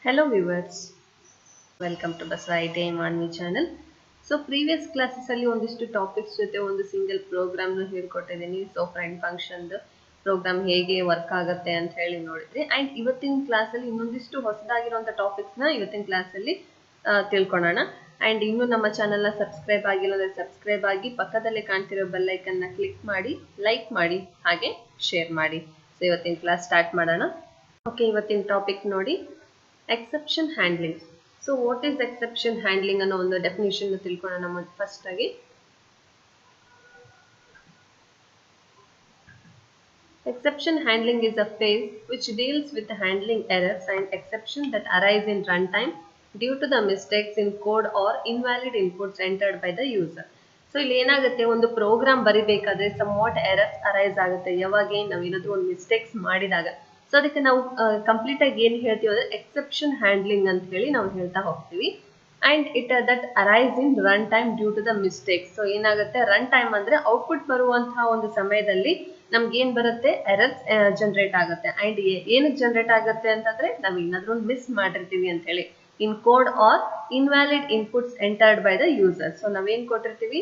Hello viewers, welcome to Basra ITI Manvi channel. So previous classes ಅಲ್ಲಿ ಒಂದಿಷ್ಟು topics ಜೊತೆ ಒಂದು ಸಿಂಗಲ್ ಪ್ರೋಗ್ರಾಮ್ ನ ಹೇಳ್ಕೊಟ್ಟಿದ್ದೀನಿ. ಸೊ ಫ್ರೆಂಡ್ ಫಂಕ್ಷನ್ ಪ್ರೋಗ್ರಾಮ್ ಹೇಗೆ ವರ್ಕ್ ಆಗುತ್ತೆ ಅಂತ ಹೇಳಿ ನೋಡಿದ್ರಿ. ಅಂಡ್ ಇವತ್ತಿನ ಕ್ಲಾಸ್ ಅಲ್ಲಿ ಇನ್ನೊಂದಿಷ್ಟು ಹೊಸದಾಗಿರುವಂತ ಟಾಪಿಕ್ಸ್ ನ ಇವತ್ತಿನ ಕ್ಲಾಸ್ ಅಲ್ಲಿ ತಿಳ್ಕೊಳ್ಳೋಣ. ಅಂಡ್ ಇನ್ನು ನಮ್ಮ ಚಾನೆಲ್ ನ ಸಬ್ಸ್ಕ್ರೈಬ್ ಆಗಿಲ್ಲ ಅಂದ್ರೆ ಸಬ್ಸ್ಕ್ರೈಬ್ ಆಗಿ ಪಕ್ಕದಲ್ಲಿ ಕಾಣ್ತಿರೋ ಬೆಲ್ ಐಕನ್ ನ ಕ್ಲಿಕ್ ಮಾಡಿ, ಲೈಕ್ ಮಾಡಿ, ಹಾಗೆ ಶೇರ್ ಮಾಡಿ. ಸೊ ಇವತ್ತಿನ ಕ್ಲಾಸ್ ಸ್ಟಾರ್ಟ್ ಮಾಡೋಣ. ಓಕೆ, ಇವತ್ತಿನ ಟಾಪಿಕ್ ನೋಡಿ, exception handling. So what is exception handling ಅನ್ನೋ ಒಂದು ಡೆಫಿನೇಷನ್ ತಿಳ್ಕೊಳ್ಳೋಣ. ಫಸ್ಟ್ ಆಗಿ exception handling is a phase which deals with handling errors and exceptions that arise in runtime due to the mistakes in code or invalid inputs entered by the user. So ಇಲ್ಲಿ ಏನಾಗುತ್ತೆ, ಒಂದು program ಬರಿಬೇಕಾದ್ರೆ somewhat errors arise ಆಗುತ್ತೆ ಯಾವಾಗ ನಾವೇನಾದ್ರೂ ಒಂದು mistakes ಮಾಡಿದಾಗ. So ಅದಕ್ಕೆ ನಾವು ಕಂಪ್ಲೀಟ್ ಆಗಿ ಏನ್ ಹೇಳ್ತೀವಿ ಅಂದ್ರೆ ಎಕ್ಸೆಪ್ಷನ್ ಹ್ಯಾಂಡ್ಲಿಂಗ್ ಅಂತ ಹೇಳಿ ನಾವು ಹೇಳ್ತಾ ಹೋಗ್ತೀವಿ. And it that arise in run time due to the mistakes. So ಏನಾಗುತ್ತೆ, ರನ್ ಟೈಮ್ ಅಂದ್ರೆ ಔಟ್ಪುಟ್ ಬರುವಂತಹ ಒಂದು ಸಮಯದಲ್ಲಿ ನಮ್ಗೆ ಏನ್ ಬರುತ್ತೆ, ಎರರ್ಸ್ ಜನರೇಟ್ ಆಗುತ್ತೆ. ಅಂಡ್ ಏನಕ್ಕೆ ಜನರೇಟ್ ಆಗುತ್ತೆ ಅಂತಂದ್ರೆ ನಾವ್ ಏನಾದ್ರೂ ಒಂದು ಮಿಸ್ ಮಾಡಿರ್ತೀವಿ ಅಂತ ಹೇಳಿ, in code or invalid inputs entered by the user. So ನಾವೇನ್ ಕೊಟ್ಟಿರ್ತೀವಿ,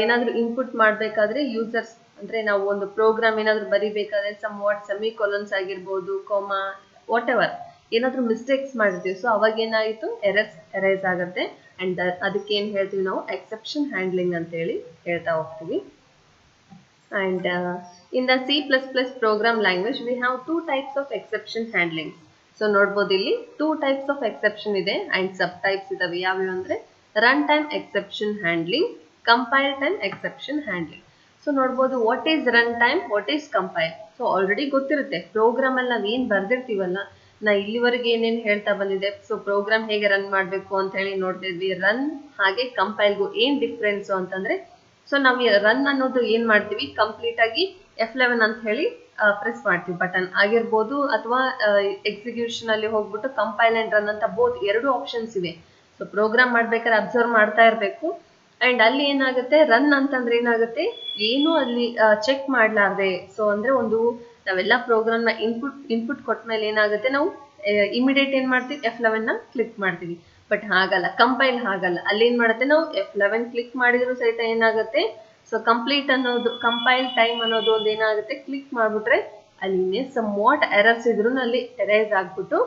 ಏನಾದ್ರೂ ಇನ್ಪುಟ್ ಮಾಡ್ಬೇಕಾದ್ರೆ ಯೂಸರ್ಸ್ ಅಂದ್ರೆ ನಾವು ಒಂದು ಪ್ರೋಗ್ರಾಮ್ ಏನಾದ್ರು ಬರಿಬೇಕಾದ್ರೆ ಸಮ್ ವಾಟ್ ಸೆಮಿಕೋಲನ್ಸ್ ಆಗಿರ್ಬೋದು, ಕೋಮಾ, ವಾಟ್ ಎವರ್ ಏನಾದ್ರೂ ಮಿಸ್ಟೇಕ್ಸ್ ಮಾಡಿರ್ತೀವಿ. ಸೊ ಅವಾಗ ಏನಾಯಿತು, ಎರರ್ಸ್ ಅರೈಸ್ ಆಗುತ್ತೆ. ಅಂಡ್ ಅದಕ್ಕೆ ಏನ್ ಹೇಳ್ತೀವಿ ನಾವು, ಎಕ್ಸೆಪ್ಷನ್ ಹ್ಯಾಂಡ್ಲಿಂಗ್ ಅಂತ ಹೇಳಿ ಹೇಳ್ತಾ ಹೋಗ್ತೀವಿ. And in the C++ program language we have two types of exception handling. So ನೋಡಬಹುದು ಇಲ್ಲಿ two types of exception ಇದೆ and subtypes ಇದಾವೆ. ಯಾವ್ಯಾವ ಅಂದ್ರೆ run time exception handling, compile time exception handling. So ನೋಡಬಹುದು what is run time, what is compile. So already ಗೊತ್ತಿರುತ್ತೆ, program ಅಲ್ಲಿ ನಾವ್ ಏನ್ ಬರ್ದಿರ್ತೀವಲ್ಲ, ನಾ ಇಲ್ಲಿವರೆಗೆ ಏನೇನ್ ಹೇಳ್ತಾ ಬಂದಿದೆ. ಸೊ ಪ್ರೋಗ್ರಾಮ್ ಹೇಗೆ ರನ್ ಮಾಡ್ಬೇಕು ಅಂತ ಹೇಳಿ ನೋಡ್ತಿದ್ವಿ. ರನ್ ಹಾಗೆ ಕಂಪೈಲ್ಗೂ ಏನ್ ಡಿಫ್ರೆನ್ಸ್ ಅಂತಂದ್ರೆ, ಸೊ ನಾವು ರನ್ ಅನ್ನೋದು ಏನ್ ಮಾಡ್ತೀವಿ, ಕಂಪ್ಲೀಟ್ ಆಗಿ F11 ಅಂತ ಹೇಳಿ ಪ್ರೆಸ್ ಮಾಡ್ತೀವಿ, ಬಟನ್ ಆಗಿರ್ಬೋದು, ಅಥವಾ ಎಕ್ಸಿಕ್ಯೂಷನ್ ಅಲ್ಲಿ ಹೋಗ್ಬಿಟ್ಟು ಕಂಪೈಲ್ ಅಂಡ್ ರನ್ ಅಂತ ಬೋತ್ ಎರಡು ಆಪ್ಷನ್ಸ್ ಇವೆ. ಸೊ ಪ್ರೋಗ್ರಾಮ್ ಮಾಡ್ಬೇಕಾದ್ರೆ ಅಬ್ಸರ್ವ್ ಮಾಡ್ತಾ ಇರ್ಬೇಕು. ಅಂಡ್ ಅಲ್ಲಿ ಏನಾಗುತ್ತೆ, ರನ್ ಅಂತಂದ್ರೆ ಏನಾಗುತ್ತೆ, ಏನು ಅಲ್ಲಿ ಚೆಕ್ ಮಾಡ್ಲಾರ್ದೆ, ಸೊ ಅಂದ್ರೆ ಒಂದು ನಾವೆಲ್ಲ ಪ್ರೋಗ್ರಾಮ್ ನ ಇನ್ಪುಟ್ ಕೊಟ್ಮೇಲೆ ಏನಾಗುತ್ತೆ, ನಾವು ಇಮಿಡಿಯೇಟ್ ಏನ್ ಮಾಡ್ತೀವಿ, F11 ನ ಕ್ಲಿಕ್ ಮಾಡ್ತೀವಿ. ಬಟ್ ಹಾಗಲ್ಲ, ಕಂಪೈಲ್ ಹಾಗಲ್ಲ. ಅಲ್ಲಿ ಏನ್ ಮಾಡುತ್ತೆ, ನಾವು F11 ಕ್ಲಿಕ್ ಮಾಡಿದ್ರು ಸಹಿತ ಏನಾಗುತ್ತೆ, ಸೊ ಕಂಪ್ಲೀಟ್ ಅನ್ನೋದು ಕಂಪೈಲ್ ಟೈಮ್ ಅನ್ನೋದು ಒಂದು ಏನಾಗುತ್ತೆ, ಕ್ಲಿಕ್ ಮಾಡ್ಬಿಟ್ರೆ ಅಲ್ಲಿ ಸಮ್ ವಾಟ್ ಎರರ್ಸ್ ಇದ್ರು ಅಲ್ಲಿ ಎರೈಸ್ ಆಗ್ಬಿಟ್ಟು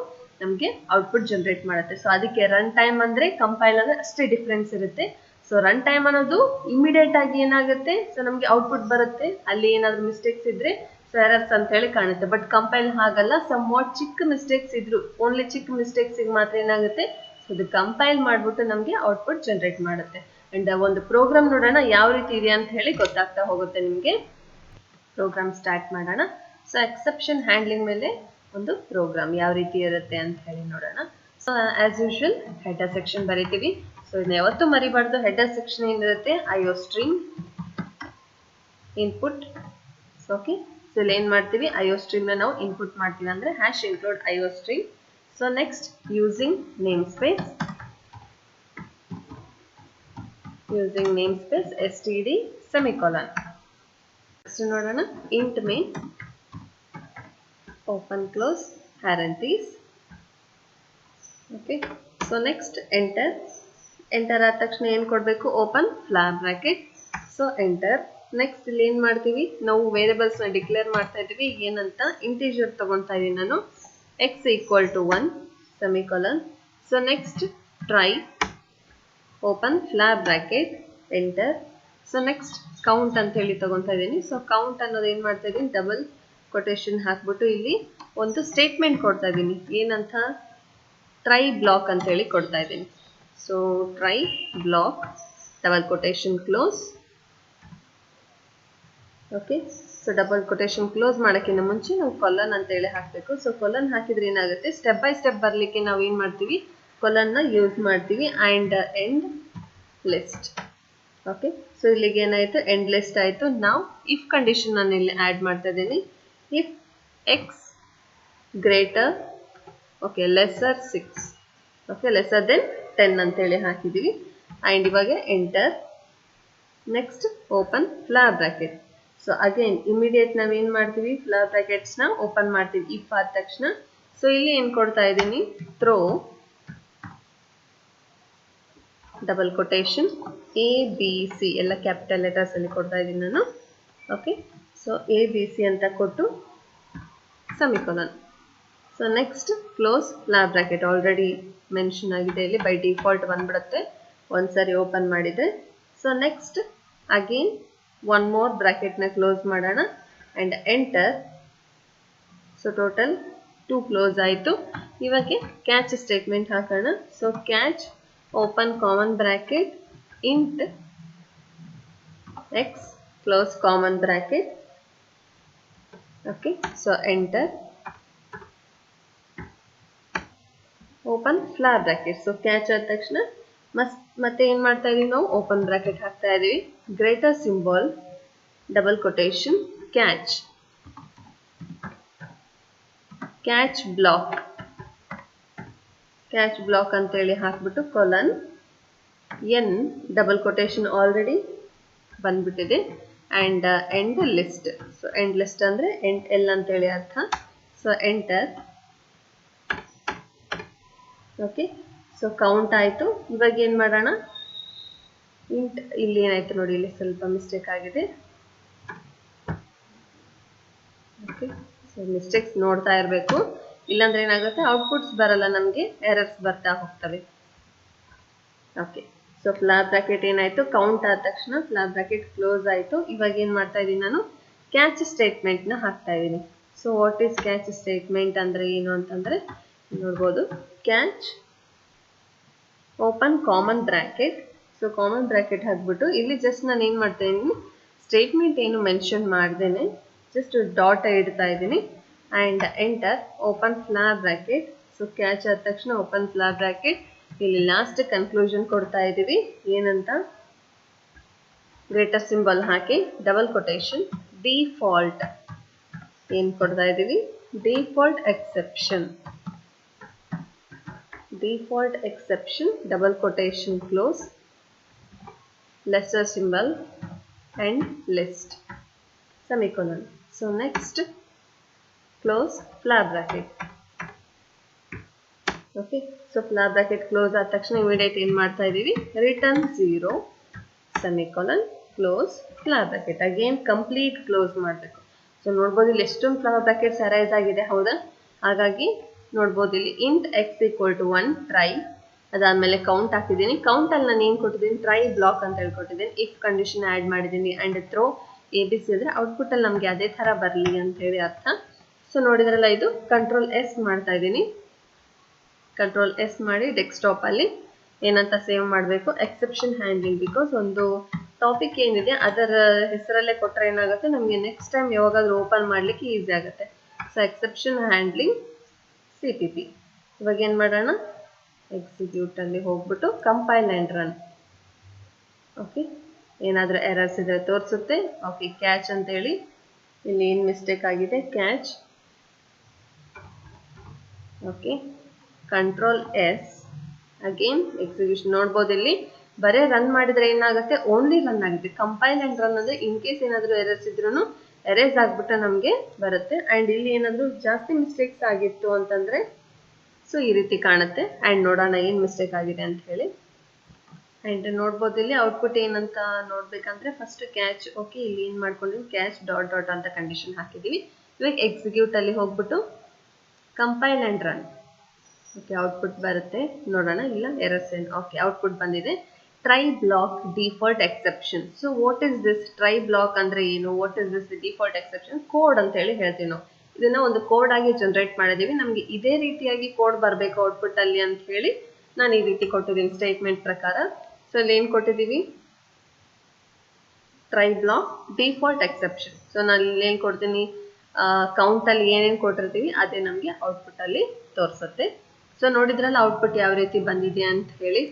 ನಮ್ಗೆ ಔಟ್ಪುಟ್ ಜನರೇಟ್ ಮಾಡುತ್ತೆ. ಸೊ ಅದಕ್ಕೆ ರನ್ ಟೈಮ್ ಅಂದ್ರೆ ಕಂಪೈಲ್ ಅಂದ್ರೆ ಅಷ್ಟೇ ಡಿಫ್ರೆನ್ಸ್ ಇರುತ್ತೆ. ಸೊ ರನ್ ಟೈಮ್ ಅನ್ನೋದು ಇಮಿಡಿಯೇಟ್ ಆಗಿ ಏನಾಗುತ್ತೆ, ಸೊ ನಮ್ಗೆ ಔಟ್ಪುಟ್ ಬರುತ್ತೆ, ಅಲ್ಲಿ ಏನಾದ್ರು ಮಿಸ್ಟೇಕ್ಸ್ ಇದ್ರೆ ಸೊ ಎರರ್ಸ್ ಅಂತ ಹೇಳಿ ಕಾಣುತ್ತೆ. ಬಟ್ ಕಂಪೈಲ್ ಹಾಗಲ್ಲ, ಸಮ್ ವಾಟ್ ಚಿಕ್ಕ ಮಿಸ್ಟೇಕ್ಸ್ ಇದ್ರು, ಓನ್ಲಿ ಚಿಕ್ಕ ಮಿಸ್ಟೇಕ್ಸ್ ಮಾತ್ರ ಏನಾಗುತ್ತೆ, ಇದು ಕಂಪೈಲ್ ಮಾಡ್ಬಿಟ್ಟು ನಮ್ಗೆ ಔಟ್ಪುಟ್ ಜನರೇಟ್ ಮಾಡುತ್ತೆ. ಅಂಡ್ ಒಂದು ಪ್ರೋಗ್ರಾಮ್ ನೋಡೋಣ ಯಾವ ರೀತಿ ಇದೆ ಅಂತ ಹೇಳಿ ಗೊತ್ತಾಗ್ತಾ ಹೋಗುತ್ತೆ ನಿಮ್ಗೆ. ಪ್ರೋಗ್ರಾಮ್ ಸ್ಟಾರ್ಟ್ ಮಾಡೋಣ. ಸೊ ಎಕ್ಸೆಪ್ಷನ್ ಹ್ಯಾಂಡ್ಲಿಂಗ್ ಮೇಲೆ ಒಂದು ಪ್ರೋಗ್ರಾಮ್ ಯಾವ ರೀತಿ ಇರುತ್ತೆ ಅಂತ ಹೇಳಿ ನೋಡೋಣ. So as usual header section ಬರೀತೀವಿ. ಸೊ ಇದನ್ನ ಯಾವತ್ತೂ ಮರಿಬಾರ್ದು. ಹೆಡರ್ ಸೆಕ್ಷನ್ ಏನಿರುತ್ತೆ, IO string input. Okay, so ಇಲ್ಲಿ ಏನ್ ಮಾಡ್ತೀವಿ, IO ಸ್ಟ್ರಿಂಗ್ ನ ನಾವು ಇನ್ಪುಟ್ ಮಾಡ್ತೀವಿ ಅಂದ್ರೆ #include IO string. So next, using namespace std semicolon. Next ನೋಡೋಣ, int main open close parentheses. Okay, so next enter ಆದ ತಕ್ಷಣ ಏನ್ ಕೊಡ್ಬೇಕು, open flag bracket. So enter. Next ಇಲ್ಲಿ ಏನ್ ಮಾಡ್ತೀವಿ, ನಾವು ವೇರಿಯಬಲ್ಸ್ ನ ಡಿಕ್ಲೇರ್ ಮಾಡ್ತಾ ಇದೀವಿ. ಏನಂತ, ಇಂಟಿಜರ್ ತಗೊಂತಾ ಇದೀನಿ ನಾನು, x = 1 semicolon. So next try open flag bracket enter. So next count ಅಂತ ಹೇಳಿ ತಗೊಂತಾ ಇದೀನಿ. ಸೊ ಕೌಂಟ್ ಅನ್ನೋದು ಏನ್ ಮಾಡ್ತಾ ಇದೀನಿ, ಡಬಲ್ ಕೊಟೇಶನ್ ಹಾಕ್ಬಿಟ್ಟು ಇಲ್ಲಿ ಒಂದು ಸ್ಟೇಟ್ಮೆಂಟ್ ಕೊಡ್ತಾ ಇದೀನಿ. ಏನಂತ, ಟ್ರೈ ಬ್ಲಾಕ್ ಅಂತ ಹೇಳಿ ಕೊಡ್ತಾ ಇದೀನಿ. So try block double quotation close. Okay, so double quotation close ಮಾಡೋಕ್ಕಿಂತ ಮುಂಚೆ ನಾವು ಕೊಲನ್ ಅಂತ ಹೇಳಿ ಹಾಕಬೇಕು. ಸೊ ಕೊಲನ್ ಹಾಕಿದ್ರೆ ಏನಾಗುತ್ತೆ, ಸ್ಟೆಪ್ ಬೈ ಸ್ಟೆಪ್ ಬರ್ಲಿಕ್ಕೆ ನಾವು ಏನ್ ಮಾಡ್ತೀವಿ, ಕೊಲನ್ ನ ಯೂಸ್ ಮಾಡ್ತೀವಿ. And end list. Okay, so ಇಲ್ಲಿಗೆ ಏನಾಯ್ತು, ಎಂಡ್ ಲಿಸ್ಟ್ ಆಯ್ತು. ನಾವು ಇಫ್ ಕಂಡೀಷನ್ ನಾನು ಇಲ್ಲಿ ಆಡ್ ಮಾಡ್ತಾ ಇದ್ದೀನಿ. If X greater, okay, lesser 6, okay, lesser than 10 ಅಂತ ಹೇಳಿ ಹಾಕಿದೀವಿ. ಅಂಡ್ ಇವಾಗ enter. Next open flag bracket. So again immediate ನಾವೇನ್ ಮಾಡ್ತೀವಿ, ಫ್ಲಾಗ್ ಬ್ರಾಕೆಟ್ಸ್ ನ ಓಪನ್ ಮಾಡ್ತೀವಿ ಇಫ್ ಆದ ತಕ್ಷಣ. ಸೊ ಇಲ್ಲಿ ಏನು ಕೊಡ್ತಾ ಇದ್ದೀನಿ, ಥ್ರೋ ಡಬಲ್ ಕೊಟೇಶನ್ ABC ಎಲ್ಲ ಕ್ಯಾಪಿಟಲ್ ಲೆಟರ್ಸ್ ಅಲ್ಲಿ ಕೊಡ್ತಾ ಇದ್ದೀನಿ ನಾನು. ಓಕೆ, ಸೊ ABC ಅಂತ ಕೊಟ್ಟು semicolon. So next close flap bracket already mention ಆಗಿದೆ, ಇಲ್ಲಿ ಬೈ ಡಿಫಾಲ್ಟ್ ಬಂದ್ಬಿಡುತ್ತೆ ಒಂದ್ಸರಿ ಓಪನ್ ಮಾಡಿದ್ರೆ. So next again one more ಬ್ರಾಕೆಟ್ನ ಕ್ಲೋಸ್ ಮಾಡೋಣ and enter. So total 2 close ಆಯಿತು. ಇವಾಗ ಕ್ಯಾಚ್ ಸ್ಟೇಟ್ಮೆಂಟ್ ಹಾಕೋಣ. So catch open common bracket int x close common bracket. Okay, so enter. Open flap bracket. So catch ಆದ ತಕ್ಷಣ ಮತ್ತೆ ಏನು ಮಾಡ್ತಾ ಇದೀವಿ ನಾವು, ಓಪನ್ ಬ್ರಾಕೆಟ್ ಹಾಕ್ತಾ ಇದೀವಿ. Greater symbol double quotation catch, catch block, catch block ಅಂತೇಳಿ ಹಾಕ್ಬಿಟ್ಟು colon N double quotation already ಬಂದ್ಬಿಟ್ಟಿದೆ and end list. So end list ಅಂದರೆ ಎಂಡ್ ಎಲ್ ಅಂತೇಳಿ ಅರ್ಥ. So enter. Okay, so count ಆಯಿತು. ಇವಾಗ ಏನು ಮಾಡೋಣ, ಇಂಟ್ ಇಲ್ಲಿ ಏನಾಯಿತು ನೋಡಿ, ಇಲ್ಲಿ ಸ್ವಲ್ಪ ಮಿಸ್ಟೇಕ್ ಆಗಿದೆ. ಓಕೆ, ಸೊ ಮಿಸ್ಟೇಕ್ಸ್ ನೋಡ್ತಾ ಇರಬೇಕು, ಇಲ್ಲಾಂದ್ರೆ ಏನಾಗುತ್ತೆ ಔಟ್ಪುಟ್ಸ್ ಬರಲ್ಲ, ನಮಗೆ ಎರರ್ಸ್ ಬರ್ತಾ ಹೋಗ್ತವೆ. ಓಕೆ, ಸೊ ಫ್ಲಾಪ್ ಬ್ರಾಕೆಟ್ ಏನಾಯಿತು, ಕೌಂಟ್ ಆದ ತಕ್ಷಣ ಫ್ಲಾಪ್ ಬ್ರಾಕೆಟ್ ಕ್ಲೋಸ್ ಆಯಿತು. ಇವಾಗ ಏನು ಮಾಡ್ತಾ ಇದ್ದೀನಿ ನಾನು, ಕ್ಯಾಚ್ ಸ್ಟೇಟ್ಮೆಂಟ್ನ ಹಾಕ್ತಾ ಇದ್ದೀನಿ. So what is catch statement ಅಂದರೆ ಏನು ಅಂತಂದರೆ ನೋಡ್ಬೋದು, catch open common bracket. So common bracket ಹಾಕ್ಬಿಟ್ಟು ಇಲ್ಲಿ ಜಸ್ಟ್ ನಾನು ಏನು ಮಾಡ್ತಾ ಇದ್ದೀನಿ, ಸ್ಟೇಟ್ಮೆಂಟ್ ಏನು ಮೆನ್ಷನ್ ಮಾಡ್ದೇನೆ ಜಸ್ಟ್ ಡಾಟ್ ಇಡ್ತಾ ಇದ್ದೀನಿ and enter. Open flap bracket. So catch ಆದ ತಕ್ಷಣ ಓಪನ್ ಫ್ಲಾಪ್ ಬ್ರಾಕೆಟ್. ಇಲ್ಲಿ ಲಾಸ್ಟ್ ಕನ್ಕ್ಲೂಷನ್ ಕೊಡ್ತಾ ಇದ್ದೀವಿ, ಏನಂತ ಗ್ರೇಟರ್ ಸಿಂಬಲ್ ಹಾಕಿ ಡಬಲ್ ಕೊಟೇಶನ್ ಡಿಫಾಲ್ಟ್. ಏನು ಕೊಡ್ತಾ ಇದ್ದೀವಿ, default exception, default exception double quotation close lesser symbol and list semicolon. So next close flap bracket. Okay, so flap bracket close ಆದ ತಕ್ಷಣ immediate ಏನು ಮಾಡ್ತಾ ಇದ್ದೀವಿ, return 0 semicolon close flap bracket. again complete close ಮಾಡಬೇಕು. So ನೋಡ್ಬೋದು ಇಲ್ಲಿ ಎಷ್ಟೊಂದು flap brackets arise ಆಗಿದೆ, ಹೌದಾ? ಹಾಗಾಗಿ ನೋಡ್ಬೋದು ಇಲ್ಲಿ int x equal to 1 try, ಅದಾದಮೇಲೆ ಕೌಂಟ್ ಹಾಕಿದ್ದೀನಿ. ಕೌಂಟಲ್ಲಿ ನಾನು ಏನು ಕೊಟ್ಟಿದ್ದೀನಿ, ಟ್ರೈ ಬ್ಲಾಕ್ ಅಂತ ಹೇಳ್ಕೊಟ್ಟಿದ್ದೀನಿ. ಇಫ್ ಕಂಡೀಷನ್ ಆ್ಯಡ್ ಮಾಡಿದ್ದೀನಿ ಆ್ಯಂಡ್ ಥ್ರೋ ABC ಅಂದರೆ ಔಟ್ಪುಟ್ಟಲ್ಲಿ ನಮಗೆ ಅದೇ ಥರ ಬರಲಿ ಅಂತೇಳಿ ಅರ್ಥ. ಸೊ ನೋಡಿದ್ರಲ್ಲ, ಇದು ಕಂಟ್ರೋಲ್ S ಮಾಡ್ತಾ ಇದ್ದೀನಿ. ಕಂಟ್ರೋಲ್ S ಮಾಡಿ ಡೆಸ್ಕ್ಟಾಪಲ್ಲಿ ಏನಂತ ಸೇವ್ ಮಾಡಬೇಕು, ಎಕ್ಸೆಪ್ಷನ್ ಹ್ಯಾಂಡ್ಲಿಂಗ್. ಬಿಕಾಸ್ ಒಂದು ಟಾಪಿಕ್ ಏನಿದೆ ಅದರ ಹೆಸರಲ್ಲೇ ಕೊಟ್ಟರೆ ಏನಾಗುತ್ತೆ, ನಮಗೆ ನೆಕ್ಸ್ಟ್ ಟೈಮ್ ಯಾವಾಗಾದ್ರೂ ಓಪನ್ ಮಾಡಲಿಕ್ಕೆ ಈಸಿ ಆಗುತ್ತೆ. So exception handling CPP. ಇವಾಗ ಏನು ಮಾಡೋಣ, ಎಕ್ಸಿಕ್ಯೂಟಲ್ಲಿ ಹೋಗ್ಬಿಟ್ಟು ಕಂಪೈಲ್ ಆ್ಯಂಡ್ ರನ್. ಓಕೆ, ಏನಾದರೂ ಎರರ್ಸ್ ಇದ್ರೆ ತೋರಿಸುತ್ತೆ. ಓಕೆ, ಕ್ಯಾಚ್ ಅಂತೇಳಿ ಇಲ್ಲಿ ಏನು ಮಿಸ್ಟೇಕ್ ಆಗಿದೆ, catch. Okay, control S again execution. ನೋಡ್ಬೋದು ಇಲ್ಲಿ ಬರೇ ರನ್ ಮಾಡಿದ್ರೆ ಏನಾಗುತ್ತೆ, ಓನ್ಲಿ ರನ್ ಆಗುತ್ತೆ. ಕಂಪೈಲ್ ಆ್ಯಂಡ್ ರನ್ ಅಂದರೆ ಇನ್ ಕೇಸ್ ಏನಾದರೂ ಎರರ್ಸ್ ಇದ್ರೂ ಎರೇಸ್ ಆಗಿಬಿಟ್ಟು ನಮಗೆ ಬರುತ್ತೆ. ಆ್ಯಂಡ್ ಇಲ್ಲಿ ಏನಾದರೂ ಜಾಸ್ತಿ ಮಿಸ್ಟೇಕ್ಸ್ ಆಗಿತ್ತು ಅಂತಂದರೆ ಸೊ ಈ ರೀತಿ ಕಾಣುತ್ತೆ. ಆ್ಯಂಡ್ ನೋಡೋಣ ಏನು ಮಿಸ್ಟೇಕ್ ಆಗಿದೆ ಅಂತ ಹೇಳಿ. ಆ್ಯಂಡ್ ನೋಡ್ಬೋದು ಇಲ್ಲಿ ಔಟ್ಪುಟ್ ಏನಂತ ನೋಡಬೇಕಂದ್ರೆ ಫಸ್ಟ್ ಕ್ಯಾಚ್. ಓಕೆ, ಇಲ್ಲಿ ಏನು ಮಾಡ್ಕೊಂಡಿವಿ, ಕ್ಯಾಚ್ ಡಾಟ್ ಡಾಟ್ ಅಂತ ಕಂಡೀಷನ್ ಹಾಕಿದ್ದೀವಿ. ಇವಾಗ ಎಕ್ಸಿಕ್ಯೂಟಲ್ಲಿ ಹೋಗ್ಬಿಟ್ಟು compile and run. Okay, output ಬರುತ್ತೆ, ನೋಡೋಣ. ಇಲ್ಲ ಎರರ್ಸ್ ಏನು, ಓಕೆ ಔಟ್ಪುಟ್ ಬಂದಿದೆ. Try block default exception. So what is this try block ಅಂದರೆ ಏನು, what is this default exception? Code ಅಂತ ಹೇಳಿ ಹೇಳ್ತೀವಿ ನಾವು. ಇದನ್ನ ಒಂದು ಕೋಡ್ ಆಗಿ ಜನರೇಟ್ ಮಾಡಿದ್ದೀವಿ. ನಮಗೆ ಇದೇ ರೀತಿಯಾಗಿ ಕೋಡ್ ಬರಬೇಕು ಔಟ್ಪುಟ್ ಅಲ್ಲಿ ಅಂತ ಹೇಳಿ ನಾನು ಈ ರೀತಿ ಕೊಟ್ಟಿದ್ದೀನಿ ಸ್ಟೇಟ್ಮೆಂಟ್ ಪ್ರಕಾರ. ಸೊ ಇಲ್ಲಿ ಏನು ಕೊಟ್ಟಿದ್ದೀವಿ, try block default exception. So ನಾನು ಇಲ್ಲಿ ಏನು ಕೊಡ್ತೀನಿ, ಕೌಂಟಲ್ಲಿ ಏನೇನು ಕೊಟ್ಟಿರ್ತೀವಿ ಅದೇ ನಮಗೆ ಔಟ್ಪುಟ್ ಅಲ್ಲಿ ತೋರಿಸುತ್ತೆ. ಸೊ ನೋಡಿದ್ರಲ್ಲ ಔಟ್ಪುಟ್ ಯಾವ ರೀತಿ ಬಂದಿದೆ ಅಂತ ಹೇಳಿ.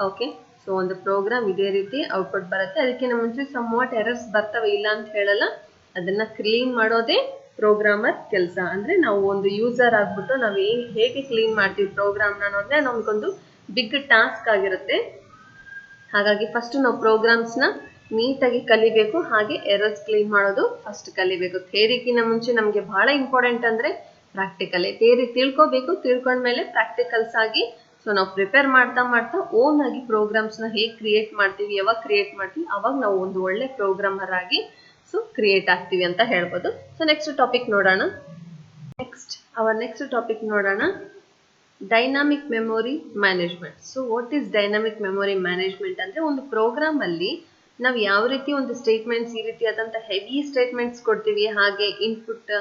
ಓಕೆ, ಸೊ ಒಂದು ಪ್ರೋಗ್ರಾಮ್ ಇದೇ ರೀತಿ ಔಟ್ಪುಟ್ ಬರುತ್ತೆ. ಅದಕ್ಕಿಂತ ಮುಂಚೆ ಸಮ್ವಾಟ್ ಎರರ್ಸ್ ಬರ್ತವೆ, ಇಲ್ಲ ಅಂತ ಹೇಳಲ್ಲ. ಅದನ್ನ ಕ್ಲೀನ್ ಮಾಡೋದೇ ಪ್ರೋಗ್ರಾಮರ್ ಕೆಲಸ. ಅಂದರೆ ನಾವು ಒಂದು ಯೂಸರ್ ಆಗ್ಬಿಟ್ಟು ನಾವು ಹೇಗೆ ಕ್ಲೀನ್ ಮಾಡ್ತೀವಿ ಪ್ರೋಗ್ರಾಮ್ನ ಅನ್ನೋದೇ ನಮಗೊಂದು ಬಿಗ್ ಟಾಸ್ಕ್ ಆಗಿರುತ್ತೆ. ಹಾಗಾಗಿ ಫಸ್ಟ್ ನಾವು ಪ್ರೋಗ್ರಾಮ್ಸ್ನ ನೀಟಾಗಿ ಕಲಿಬೇಕು, ಹಾಗೆ ಎರರ್ಸ್ ಕ್ಲೀನ್ ಮಾಡೋದು ಫಸ್ಟ್ ಕಲಿಬೇಕು. ಥಿಯರಿಗಿಂತ ಮುಂಚೆ ನಮಗೆ ಬಹಳ ಇಂಪಾರ್ಟೆಂಟ್ ಅಂದರೆ ಪ್ರಾಕ್ಟಿಕಲಿ ಥಿಯರಿ ತಿಳ್ಕೋಬೇಕು, ತಿಳ್ಕೊಂಡ್ಮೇಲೆ ಪ್ರಾಕ್ಟಿಕಲ್ಸ್ ಆಗಿ ಸೊ ನಾವು ಪ್ರಿಪೇರ್ ಮಾಡ್ತಾ ಮಾಡ್ತಾ ಓನ್ ಆಗಿ ಪ್ರೋಗ್ರಾಮ್ಸ್ನ ಹೇಗೆ ಕ್ರಿಯೇಟ್ ಮಾಡ್ತೀವಿ, ಯಾವಾಗ ಕ್ರಿಯೇಟ್ ಮಾಡ್ತೀವಿ ಅವಾಗ ನಾವು ಒಂದು ಒಳ್ಳೆ ಪ್ರೋಗ್ರಾಮರ್ ಆಗಿ ಸೊ ಕ್ರಿಯೇಟ್ ಆಗ್ತೀವಿ ಅಂತ ಹೇಳ್ಬೋದು. ಸೊ ನೆಕ್ಸ್ಟ್ ಟಾಪಿಕ್ ನೋಡೋಣ. ನೆಕ್ಸ್ಟ್ ಟಾಪಿಕ್ ನೋಡೋಣ, dynamic memory management. So what is dynamic memory management ಅಂದರೆ ಒಂದು ಪ್ರೋಗ್ರಾಮ್ ಅಲ್ಲಿ ನಾವು ಯಾವ ರೀತಿ ಒಂದು ಸ್ಟೇಟ್ಮೆಂಟ್ಸ್ ಈ ರೀತಿಯಾದಂಥ ಹೆವಿ ಸ್ಟೇಟ್ಮೆಂಟ್ಸ್ ಕೊಡ್ತೀವಿ, ಹಾಗೆ ಇನ್ಪುಟ್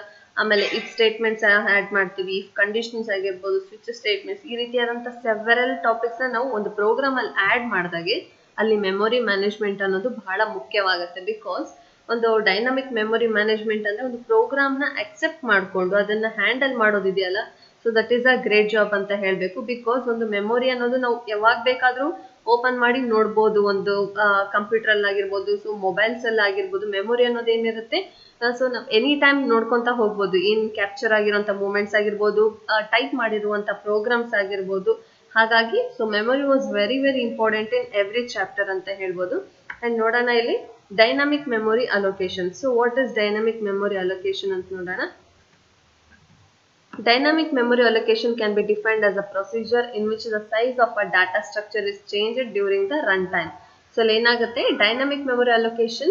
ಆಮೇಲೆ ಇಫ್ ಸ್ಟೇಟ್ಮೆಂಟ್ಸ್ ಆ್ಯಡ್ ಮಾಡ್ತೀವಿ, ಇಫ್ ಕಂಡೀಷನ್ಸ್ ಆಗಿರ್ಬೋದು, ಸ್ವಿಚ್ ಸ್ಟೇಟ್ಮೆಂಟ್ಸ್, ಈ ರೀತಿಯಾದಂಥ ಸೆವೆರಲ್ ಟಾಪಿಕ್ಸ್ನ ನಾವು ಒಂದು ಪ್ರೋಗ್ರಾಮಲ್ಲಿ ಆ್ಯಡ್ ಮಾಡಿದಾಗೆ ಅಲ್ಲಿ ಮೆಮೊರಿ ಮ್ಯಾನೇಜ್ಮೆಂಟ್ ಅನ್ನೋದು ಬಹಳ ಮುಖ್ಯವಾಗುತ್ತೆ. ಬಿಕಾಸ್ ಒಂದು ಡೈನಾಮಿಕ್ ಮೆಮೊರಿ ಮ್ಯಾನೇಜ್ಮೆಂಟ್ ಅಂದರೆ ಒಂದು ಪ್ರೋಗ್ರಾಮ್ನ ಅಕ್ಸೆಪ್ಟ್ ಮಾಡಿಕೊಂಡು ಅದನ್ನು ಹ್ಯಾಂಡಲ್ ಮಾಡೋದಿದೆಯಲ್ಲ, so that is a great job ಅಂತ ಹೇಳಬೇಕು. ಬಿಕಾಸ್ ಒಂದು ಮೆಮೊರಿ ಅನ್ನೋದು ನಾವು ಯಾವಾಗ ಬೇಕಾದರೂ ಓಪನ್ ಮಾಡಿ ನೋಡ್ಬೋದು, ಒಂದು ಕಂಪ್ಯೂಟರ್ ಆಗಿರ್ಬೋದು, ಸೊ ಮೊಬೈಲ್ಸ್ ಅಲ್ಲಿ ಆಗಿರ್ಬೋದು. ಮೆಮೊರಿ ಅನ್ನೋದು ಏನಿರುತ್ತೆ, ಸೊ ನಾವು ಎನಿ ಟೈಮ್ ನೋಡ್ಕೊಂತ ಹೋಗ್ಬೋದು, ಏನ್ ಕ್ಯಾಪ್ಚರ್ ಆಗಿರುವಂತ ಮೂಮೆಂಟ್ಸ್ ಆಗಿರ್ಬೋದು, ಟೈಪ್ ಮಾಡಿರುವಂತ ಪ್ರೋಗ್ರಾಮ್ಸ್ ಆಗಿರ್ಬೋದು. ಹಾಗಾಗಿ so memory was very very important in every chapter ಅಂತ ಹೇಳ್ಬೋದು. ಅಂಡ್ ನೋಡೋಣ ಇಲ್ಲಿ dynamic memory allocation. So what is dynamic memory allocation ಅಂತ ನೋಡೋಣ. Dynamic memory allocation can be defined as a procedure in which the size of a data structure is changed during the runtime. So ಏನಾಗುತ್ತೆ, dynamic memory allocation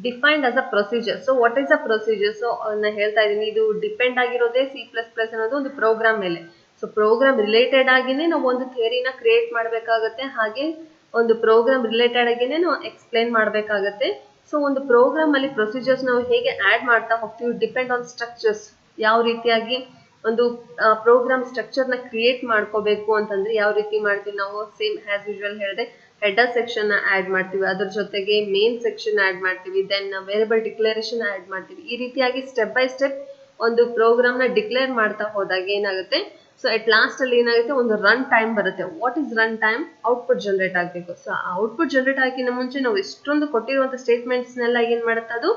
defined as a procedure. So what is a procedure? So ನಾನು ಹೇಳ್ತಾ ಇದ್ದೀನಿ, ಇದು depend ಆಗಿರೋದೇ C++ ಅನ್ನೋದು ಒಂದು program ಮೇಲೆ. So program related ಆಗಿನೇ ನಾವು ಒಂದು ಥಿಯರಿನ ಕ್ರಿಯೇಟ್ ಮಾಡಬೇಕಾಗುತ್ತೆ, ಹಾಗೆ ಒಂದು ಪ್ರೋಗ್ರಾಮ್ ರಿಲೇಟೆಡ್ ಆಗಿನೇ ನಾವು ಎಕ್ಸ್ಪ್ಲೇನ್ ಮಾಡಬೇಕಾಗುತ್ತೆ. ಸೊ ಒಂದು ಪ್ರೋಗ್ರಾಮ್ ಅಲ್ಲಿ ಪ್ರೊಸೀಜರ್ಸ್ ನಾವು ಹೇಗೆ ಆಡ್ ಮಾಡ್ತಾ ಹೋಗ್ತೀವಿ, ಡಿಪೆಂಡ್ ಆನ್ ಸ್ಟ್ರಕ್ಚರ್ಸ್. ಯಾವ ರೀತಿಯಾಗಿ ಒಂದು ಪ್ರೋಗ್ರಾಮ್ ಸ್ಟ್ರಕ್ಚರ್ನ ಕ್ರಿಯೇಟ್ ಮಾಡ್ಕೋಬೇಕು ಅಂತಂದ್ರೆ ಯಾವ ರೀತಿ ಮಾಡ್ತೀವಿ ನಾವು, ಸೇಮ್ ಆಸ್ ಯೂಶುವಲ್ ಹೇಳಿದೆ, ಹೆಡರ್ ಸೆಕ್ಷನ್ ಆಡ್ ಮಾಡ್ತೀವಿ, ಅದ್ರ ಜೊತೆಗೆ ಮೇನ್ ಸೆಕ್ಷನ್ ಆಡ್ ಮಾಡ್ತೀವಿ, ದೆನ್ ವೇರಿಯಬಲ್ ಡಿಕ್ಲರೇಷನ್ ಆಡ್ ಮಾಡ್ತೀವಿ. ಈ ರೀತಿಯಾಗಿ ಸ್ಟೆಪ್ ಬೈ ಸ್ಟೆಪ್ ಒಂದು ಪ್ರೋಗ್ರಾಮ್ನ ಡಿಕ್ಲೇರ್ ಮಾಡ್ತಾ ಹೋದಾಗ ಏನಾಗುತ್ತೆ, ಸೊ ಅಟ್ ಲಾಸ್ಟ್ ಅಲ್ಲಿ ಏನಾಗುತ್ತೆ, ಒಂದು ರನ್ ಟೈಮ್ ಬರುತ್ತೆ. What is run time? Output generate ಆಗಬೇಕು. ಸೊ ಆ ಔಟ್ಪುಟ್ ಜನರೇಟ್ ಆಗಿನ ಮುಂಚೆ ನಾವು ಎಷ್ಟೊಂದು ಕೊಟ್ಟಿರುವಂತ ಸ್ಟೇಟ್ಮೆಂಟ್ಸ್ನೆಲ್ಲ ಏನ್ ಮಾಡುತ್ತೆ, ಅದು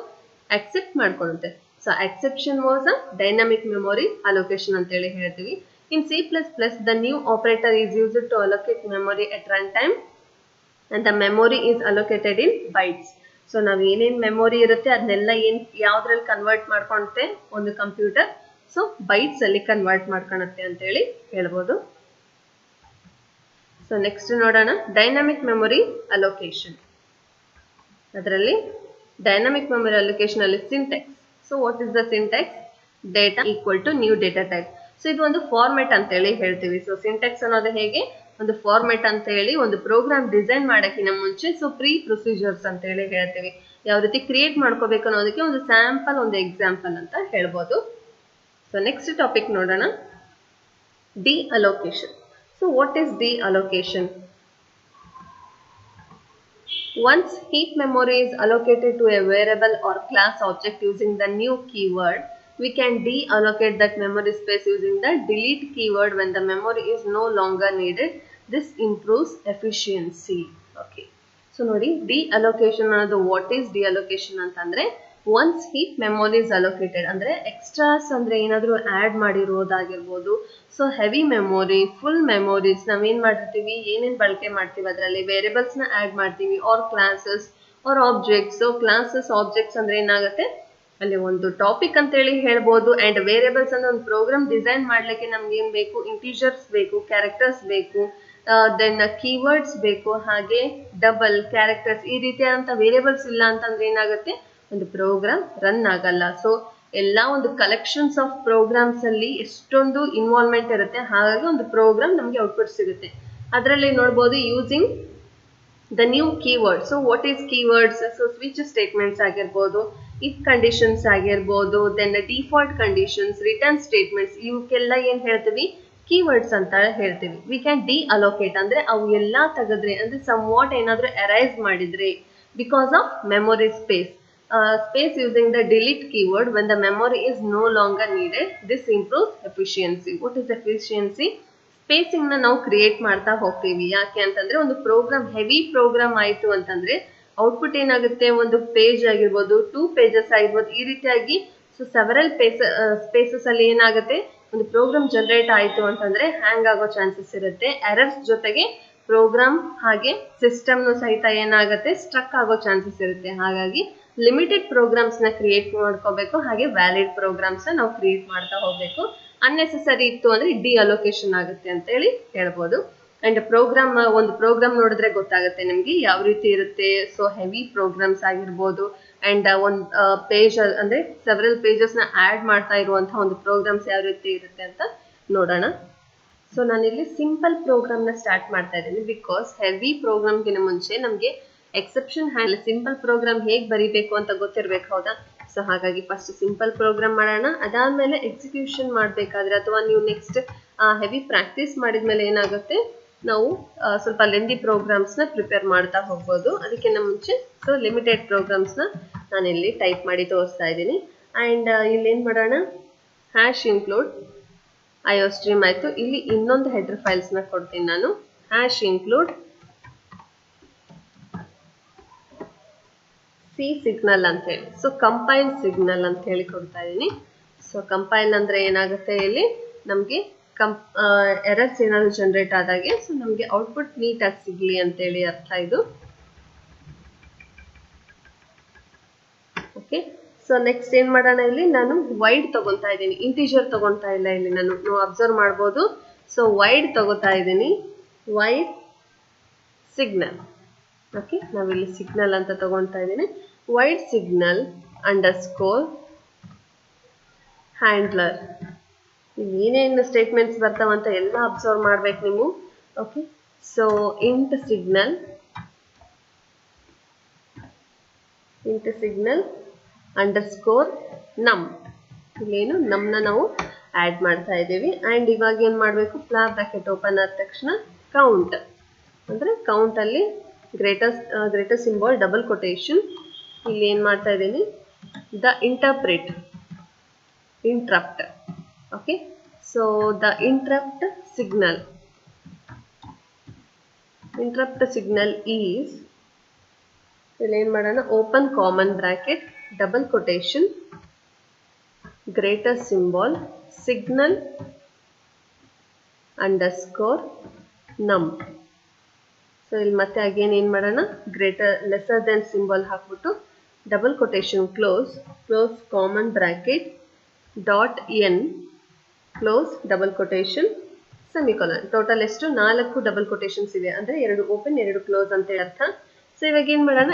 accept ಮಾಡ್ಕೊಳ್ಳುತ್ತೆ. So exception was a dynamic memory allocation ಅಂತೇಳಿ ಹೇಳ್ತೀವಿ. In C++, the new operator is used to allocate memory at runtime and the memory is allocated in bytes. So ನಾವು ಏನೇನ್ ಮೆಮೊರಿ ಇರುತ್ತೆ ಅದನ್ನೆಲ್ಲ ಯಾವ್ದ್ರಲ್ಲಿ ಕನ್ವರ್ಟ್ ಮಾಡ್ಕೊಳುತ್ತೆ ಒಂದು ಕಂಪ್ಯೂಟರ್, ಸೊ ಬೈಟ್ಸ್ ಅಲ್ಲಿ convert ಮಾಡ್ಕೊಳುತ್ತೆ ಅಂತೇಳಿ ಹೇಳ್ಬೋದು. ಸೊ ನೆಕ್ಸ್ಟ್ ನೋಡೋಣ, ಡೈನಾಮಿಕ್ ಮೆಮೊರಿ ಅಲೋಕೇಶನ್. ಅದರಲ್ಲಿ ಡೈನಾಮಿಕ್ ಮೆಮೊರಿ ಅಲೋಕೇಶನ್ ಅಲ್ಲಿ Sintex. So what is the syntax? Data equal to new data type. So ಇದು ಒಂದು ಫಾರ್ಮೆಟ್ ಅಂತ ಹೇಳಿ ಹೇಳ್ತೀವಿ. ಸೊ ಸಿಂಟೆಕ್ಸ್ ಅನ್ನೋದು ಹೇಗೆ ಒಂದು ಫಾರ್ಮೆಟ್ ಅಂತ ಹೇಳಿ ಒಂದು ಪ್ರೋಗ್ರಾಮ್ ಡಿಸೈನ್ ಮಾಡೋಕ್ಕಿಂತ ಮುಂಚೆ ಸೊ ಪ್ರೀ ಪ್ರೊಸೀಜರ್ಸ್ ಅಂತ ಹೇಳಿ ಹೇಳ್ತೀವಿ. ಯಾವ ರೀತಿ ಕ್ರಿಯೇಟ್ ಮಾಡ್ಕೋಬೇಕು ಅನ್ನೋದಕ್ಕೆ ಒಂದು ಸ್ಯಾಂಪಲ್, ಒಂದು ಎಕ್ಸಾಂಪಲ್ ಅಂತ ಹೇಳ್ಬೋದು. ಸೊ ನೆಕ್ಸ್ಟ್ ಟಾಪಿಕ್ ನೋಡೋಣ, D allocation. So what is D allocation? Once heap memory is allocated to a variable or class object using the new keyword, we can deallocate that memory space using the delete keyword when the memory is no longer needed. This improves efficiency. Okay. So ನೋಡಿ, deallocation ಅನ್ನೋದು what is deallocation ಅಂತಂದ್ರೆ, once heap memory is allocated ಅಂದ್ರೆ extras ಅಂದ್ರೆ ಏನಾದರೂ add ಮಾಡಿರೋದಾಗಿರ್ಬೋದು. So heavy memory, full memories ನಾವೇನ್ ಮಾಡಿರ್ತೀವಿ, ಏನೇನ್ ಬಳಕೆ ಮಾಡ್ತೀವಿ ಅದರಲ್ಲಿ ವೇರಿಯಬಲ್ಸ್ನ ಆಡ್ ಮಾಡ್ತೀವಿ, or classes or objects. So classes objects ಅಂದ್ರೆ ಏನಾಗುತ್ತೆ, ಅಲ್ಲಿ ಒಂದು ಟಾಪಿಕ್ ಅಂತ ಹೇಳಿ ಹೇಳ್ಬೋದು. ಅಂಡ್ ವೇರಿಯಬಲ್ಸ್ ಅಂದ್ರೆ ಒಂದು ಪ್ರೋಗ್ರಾಮ್ ಡಿಸೈನ್ ಮಾಡ್ಲಿಕ್ಕೆ ನಮ್ಗೆ ಏನ್ ಬೇಕು, ಇಂಟೀಜರ್ಸ್ ಬೇಕು, ಕ್ಯಾರೆಕ್ಟರ್ಸ್ ಬೇಕು, ದೆನ್ ಕೀವರ್ಡ್ಸ್ ಬೇಕು, ಹಾಗೆ ಡಬಲ್ ಕ್ಯಾರೆಕ್ಟರ್ಸ್. ಈ ರೀತಿಯಾದಂಥ ವೇರಿಯಬಲ್ಸ್ ಇಲ್ಲ ಅಂತಂದ್ರೆ ಏನಾಗುತ್ತೆ, ಒಂದು ಪ್ರೋಗ್ರಾಮ್ ರನ್ ಆಗಲ್ಲ. ಸೊ ಎಲ್ಲ ಒಂದು ಕಲೆಕ್ಷನ್ಸ್ ಆಫ್ ಪ್ರೋಗ್ರಾಮ್ಸ್ ಅಲ್ಲಿ ಎಷ್ಟೊಂದು ಇನ್ವಾಲ್ವ್ಮೆಂಟ್ ಇರುತ್ತೆ, ಹಾಗಾಗಿ ಒಂದು ಪ್ರೋಗ್ರಾಮ್ ನಮಗೆ ಔಟ್ಪುಟ್ ಸಿಗುತ್ತೆ. ಅದರಲ್ಲಿ ನೋಡ್ಬೋದು using the new keyword. So what is keywords? So switch statements ಆಗಿರ್ಬೋದು, ಇಫ್ ಕಂಡೀಷನ್ಸ್ ಆಗಿರ್ಬೋದು, then default conditions, return statements, ಇವಕ್ಕೆಲ್ಲ ಏನ್ ಹೇಳ್ತೀವಿ, ಕೀವರ್ಡ್ಸ್ ಅಂತ ಹೇಳ್ತೀವಿ. ವಿ ಕ್ಯಾನ್ ಡಿ ಅಲೋಕೇಟ್ ಅಂದ್ರೆ ಅವು ಎಲ್ಲ ತೆಗೆದ್ರೆ ಅಂದ್ರೆ ಸಮ್ ವಾಟ್ ಏನಾದರೂ ಅರೈಸ್ ಮಾಡಿದ್ರೆ because of memory space. Space using the delete keyword when the memory is no longer needed. This improves efficiency. What is efficiency? Spacing na ನಾವು create ಮಾಡ್ತಾ ಹೋಗ್ತೀವಿ. ಯಾಕೆ ಅಂತಂದ್ರೆ ಒಂದು ಪ್ರೋಗ್ರಾಮ್ ಹೆವಿ ಪ್ರೋಗ್ರಾಮ್ ಆಯಿತು ಅಂತಂದ್ರೆ ಔಟ್ಪುಟ್ ಏನಾಗುತ್ತೆ, ಒಂದು ಪೇಜ್ ಆಗಿರ್ಬೋದು, 2 pages ಆಗಿರ್ಬೋದು, ಈ ರೀತಿಯಾಗಿ ಸೊ ಸೆವೆರಲ್ ಸ್ಪೇಸಸ್ ಅಲ್ಲಿ ಏನಾಗುತ್ತೆ, ಒಂದು ಪ್ರೋಗ್ರಾಮ್ ಜನರೇಟ್ ಆಯಿತು ಅಂತಂದ್ರೆ ಹ್ಯಾಂಗ್ ಆಗೋ ಚಾನ್ಸಸ್ ಇರುತ್ತೆ. ಎರರ್ಸ್ ಜೊತೆಗೆ ಪ್ರೋಗ್ರಾಮ್ ಹಾಗೆ ಸಿಸ್ಟಮ್ನು ಸಹಿತ ಏನಾಗುತ್ತೆ, ಸ್ಟ್ರಕ್ ಆಗೋ ಚಾನ್ಸಸ್ ಇರುತ್ತೆ. ಹಾಗಾಗಿ ಲಿಮಿಟೆಡ್ ಪ್ರೋಗ್ರಾಮ್ಸ್ನ ಕ್ರಿಯೇಟ್ ಮಾಡ್ಕೋಬೇಕು, ಹಾಗೆ ವ್ಯಾಲಿಡ್ ಪ್ರೋಗ್ರಾಮ್ಸ್ನ ನಾವು ಕ್ರಿಯೇಟ್ ಮಾಡ್ತಾ ಹೋಗಬೇಕು. ಅನ್ನೆಸೆಸರಿ ಇತ್ತು ಅಂದ್ರೆ ಡಿ ಅಲೋಕೇಶನ್ ಆಗುತ್ತೆ ಅಂತ ಹೇಳಿ ಹೇಳ್ಬೋದು. ಅಂಡ್ ಒಂದು ಪ್ರೋಗ್ರಾಮ್ ನೋಡಿದ್ರೆ ಗೊತ್ತಾಗುತ್ತೆ ನಿಮ್ಗೆ ಯಾವ ರೀತಿ ಇರುತ್ತೆ. ಸೊ ಹೆವಿ ಪ್ರೋಗ್ರಾಮ್ಸ್ ಆಗಿರ್ಬೋದು ಅಂಡ್ ಒಂದು ಪೇಜ್ ಅಂದ್ರೆ ಸೆವೆರಲ್ ಪೇಜಸ್ ನ ಆಡ್ ಮಾಡ್ತಾ ಇರುವಂತಹ ಒಂದು ಪ್ರೋಗ್ರಾಮ್ಸ್ ಯಾವ ರೀತಿ ಇರುತ್ತೆ ಅಂತ ನೋಡೋಣ. ಸೊ ನಾನಿಲ್ಲಿ ಸಿಂಪಲ್ ಪ್ರೋಗ್ರಾಮ್ ನ ಸ್ಟಾರ್ಟ್ ಮಾಡ್ತಾ ಇದ್ದೀನಿ ಬಿಕಾಸ್ ಹೆವಿ ಪ್ರೋಗ್ರಾಮ್ಗಿನ ಮುಂಚೆ ನಮ್ಗೆ ಎಕ್ಸೆಪ್ಷನ್ ಹ್ಯಾಂಡಲ್ ಸಿಂಪಲ್ ಪ್ರೋಗ್ರಾಮ್ ಹೇಗೆ ಬರೀಬೇಕು ಅಂತ ಗೊತ್ತಿರ್ಬೇಕು, ಹೌದಾ? ಸೊ ಹಾಗಾಗಿ ಫಸ್ಟ್ ಸಿಂಪಲ್ ಪ್ರೋಗ್ರಾಮ್ ಮಾಡೋಣ. ಅದಾದ್ಮೇಲೆ ಎಕ್ಸಿಕ್ಯೂಷನ್ ಮಾಡಬೇಕಾದ್ರೆ ಅಥವಾ ನೀವು ನೆಕ್ಸ್ಟ್ ಹೆವಿ ಪ್ರಾಕ್ಟೀಸ್ ಮಾಡಿದ್ಮೇಲೆ ಏನಾಗುತ್ತೆ, ನಾವು ಸ್ವಲ್ಪ ಲೆಂದಿ ಪ್ರೋಗ್ರಾಮ್ಸ್ ನ ಪ್ರಿಪೇರ್ ಮಾಡ್ತಾ ಹೋಗ್ಬೋದು. ಅದಕ್ಕಿಂತ ಮುಂಚೆ ಸೊ ಲಿಮಿಟೆಡ್ ಪ್ರೋಗ್ರಾಮ್ಸ್ ನ ನಾನಿಲ್ಲಿ ಟೈಪ್ ಮಾಡಿ ತೋರಿಸ್ತಾ ಇದ್ದೀನಿ. ಅಂಡ್ ಇಲ್ಲಿ ಏನ್ ಮಾಡೋಣ, ಹ್ಯಾಶ್ ಇನ್ಕ್ಲೂಡ್ iostream ಆಯ್ತು. ಇಲ್ಲಿ ಇನ್ನೊಂದು ಹೆಡರ್ ಫೈಲ್ಸ್ ನ ಕೊಡ್ತೀನಿ ನಾನು, ಹ್ಯಾಶ್ ಇನ್ಕ್ಲೂಡ್ ಸಿ ಸಿಗ್ನಲ್ ಅಂತ ಹೇಳಿ. ಸೊ ಕಂಪೈಲ್ ಸಿಗ್ನಲ್ ಅಂತ ಹೇಳಿ ಕೊಡ್ತಾ ಇದ್ದೀನಿ. ಸೊ ಕಂಪೈಲ್ ಅಂದ್ರೆ ಏನಾಗುತ್ತೆ, ಇಲ್ಲಿ ನಮ್ಗೆ ಎರರ್ಸ್ ಏನಾದ್ರು ಜನರೇಟ್ ಆದಾಗೆ ಸೊ ನಮ್ಗೆ ಔಟ್ಪುಟ್ ನೀಟಾಗಿ ಸಿಗ್ಲಿ ಅಂತೇಳಿ ಅರ್ಥ ಇದು. ಓಕೆ, ಸೊ ನೆಕ್ಸ್ಟ್ ಏನ್ ಮಾಡೋಣ, ಇಲ್ಲಿ ನಾನು ವೈಡ್ ತಗೊಂತಾ ಇದ್ದೀನಿ, ಇಂಟಿಜರ್ ತಗೊಂತಾ ಇಲ್ಲ. ಇಲ್ಲಿ ನೀವು ಅಬ್ಸರ್ವ್ ಮಾಡ್ಬೋದು. ಸೊ ವೈಡ್ ತಗೋತಾ ಇದ್ದೀನಿ, ವೈಡ್ ಸಿಗ್ನಲ್. ಓಕೆ, ನಾವಿಲ್ಲಿ ಸಿಗ್ನಲ್ ಅಂತ ತಗೊಂತಾ ಇದ್ದೀನಿ. Wide signal underscore handler. ಇಲ್ಲಿ ಏನೇನು ಸ್ಟೇಟ್ಮೆಂಟ್ಸ್ ಬರ್ತಾವಂತ ಎಲ್ಲ ಅಬ್ಸರ್ವ್ ಮಾಡ್ಬೇಕು ನೀವು. Okay, so int signal underscore ನಮ್. ಇಲ್ಲೇನು ನಮ್ನ ನಾವು ಆಡ್ ಮಾಡ್ತಾ ಇದ್ದೀವಿ. ಅಂಡ್ ಇವಾಗ ಏನ್ ಮಾಡ್ಬೇಕು, ಫ್ಲಾಗ್ ಬ್ರಾಕೆಟ್ ಓಪನ್ ಆದ ತಕ್ಷಣ ಕೌಂಟ್ ಅಂದ್ರೆ ಕೌಂಟ್ ಅಲ್ಲಿ ಗ್ರೇಟರ್ ಸಿಂಬಲ್ ಡಬಲ್ ಕೊಟೇಶನ್. ಇಲ್ಲಿ ಏನ್ ಮಾಡ್ತಾ ಇದ್ದೀನಿ, the interrupt. Okay, so the interrupt signal is, ಇಲ್ಲಿ ಏನ್ ಮಾಡೋಣ, open common bracket double quotation greater symbol signal underscore ನಮ್. ಸೊ ಇಲ್ಲಿ ಮತ್ತೆ ಅಗೇನ್ ಏನ್ ಮಾಡೋಣ, ಲೆಸರ್ ದೆನ್ ಸಿಂಬಲ್ ಹಾಕ್ಬಿಟ್ಟು double quotation close common bracket dot N close double quotation semicolon. Total ಎಷ್ಟು, 4 ಡಬಲ್ ಕೊಟೇಶನ್ಸ್ ಇದೆ, ಅಂದ್ರೆ 2 ಓಪನ್ 2 ಕ್ಲೋಸ್ ಅಂತ ಹೇಳಿ ಅರ್ಥ. ಸೊ ಇವಾಗ ಏನ್ ಮಾಡೋಣ,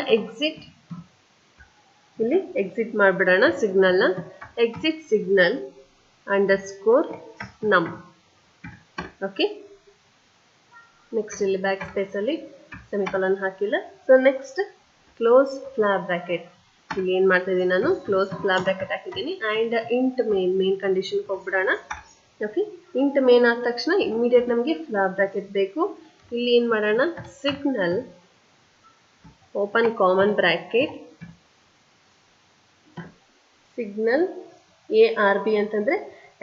ಇಲ್ಲಿ ಎಕ್ಸಿಟ್ ಮಾಡ್ಬಿಡೋಣ ಸಿಗ್ನಲ್ನ. Exit signal underscore num. Okay, next ಇಲ್ಲಿ ಬ್ಯಾಕ್ ಸ್ಪೇಸ್ ಅಲ್ಲಿ ಸೆಮಿಕೊಲನ್ ಹಾಕಿಲ್ಲ. So next close flag bracket. ಇಲ್ಲಿ ಏನ್ ಮಾಡ್ತಾ ಇದ್ದೀನಿ ನಾನು, ಕ್ಲೋಸ್ ಫ್ಲಾಗ್ ಬ್ರಾಕೆಟ್ ಹಾಕಿದ್ದೀನಿ. ಅಂಡ್ ಇಂಟ್ ಮೇನ್ ಕಂಡೀಷನ್ ಹೋಗ್ಬಿಡೋಣ. ಓಕೆ, ಇಂಟ್ ಮೇನ್ ಆದ ತಕ್ಷಣ ಇಮಿಡಿಯೇಟ್ ನಮಗೆ ಫ್ಲಾಗ್ ಬ್ರಾಕೆಟ್ ಬೇಕು. ಇಲ್ಲಿ ಏನ್ ಮಾಡೋಣ, signal open common bracket signal ARB ಅಂತಂದ್ರೆ